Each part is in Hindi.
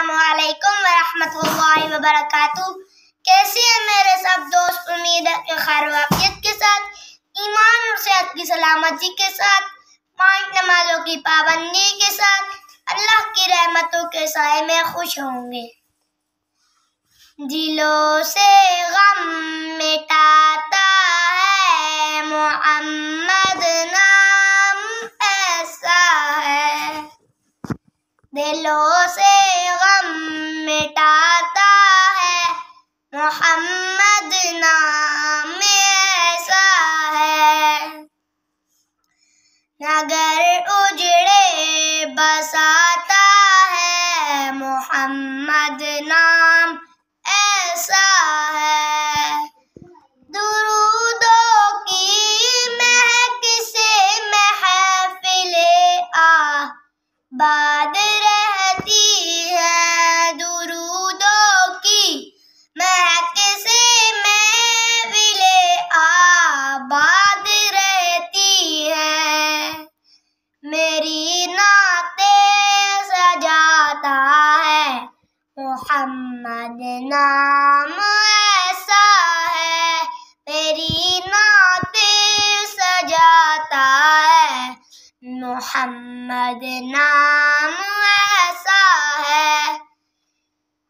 अस्सलामुअलैकुम वरहमतुल्लाहि वबरकातुहू। कैसे हैं मेरे सब दोस्त? उम्मीद है कि खैर वाफियत के साथ, ईमान और सेहत की सलामती के साथ, 5 नमाजों की पाबंदी के साथ, अल्लाह की रहमतों के साए में खुश होंगे। दिलों से गम मिटाता है मोहम्मद नाम ऐसा है। दिलों से गम मिटाता है मोहम्मद नाम ऐसा है। नगर उजड़े बसाता है मोहम्मद नाम ऐसा है। दुरूदों की महक से महफिले आबाद रहती है। दुरूदों की महक से महफिले आबाद रहती है। मेरी नातें सजाता है मोहम्मद नाम ऐसा है। मेरी नातें सजाता है मोहम्मद नाम ऐसा है।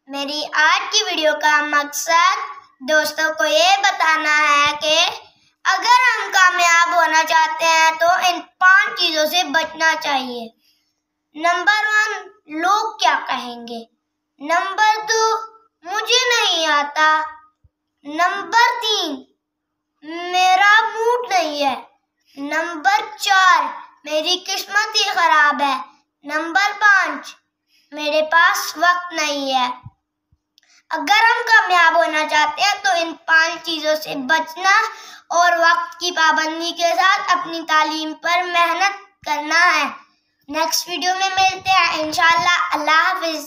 मेरी आज की वीडियो का मकसद दोस्तों को ये बताना है कि अगर हम कामयाब होना चाहते हैं तो इन 5 चीजों से बचना चाहिए। नंबर 1, लोग क्या कहेंगे। नंबर 2, मुझे नहीं आता। नंबर 3, मेरा मूड नहीं है। नंबर 4, मेरी किस्मत ही खराब है। नंबर 5, मेरे पास वक्त नहीं है। अगर हम कामयाब होना चाहते हैं तो इन 5 चीजों से बचना और वक्त की पाबंदी के साथ अपनी तालीम पर मेहनत करना है। नेक्स्ट वीडियो में मिलते हैं इंशाअल्लाह। अल्लाह हाफिज।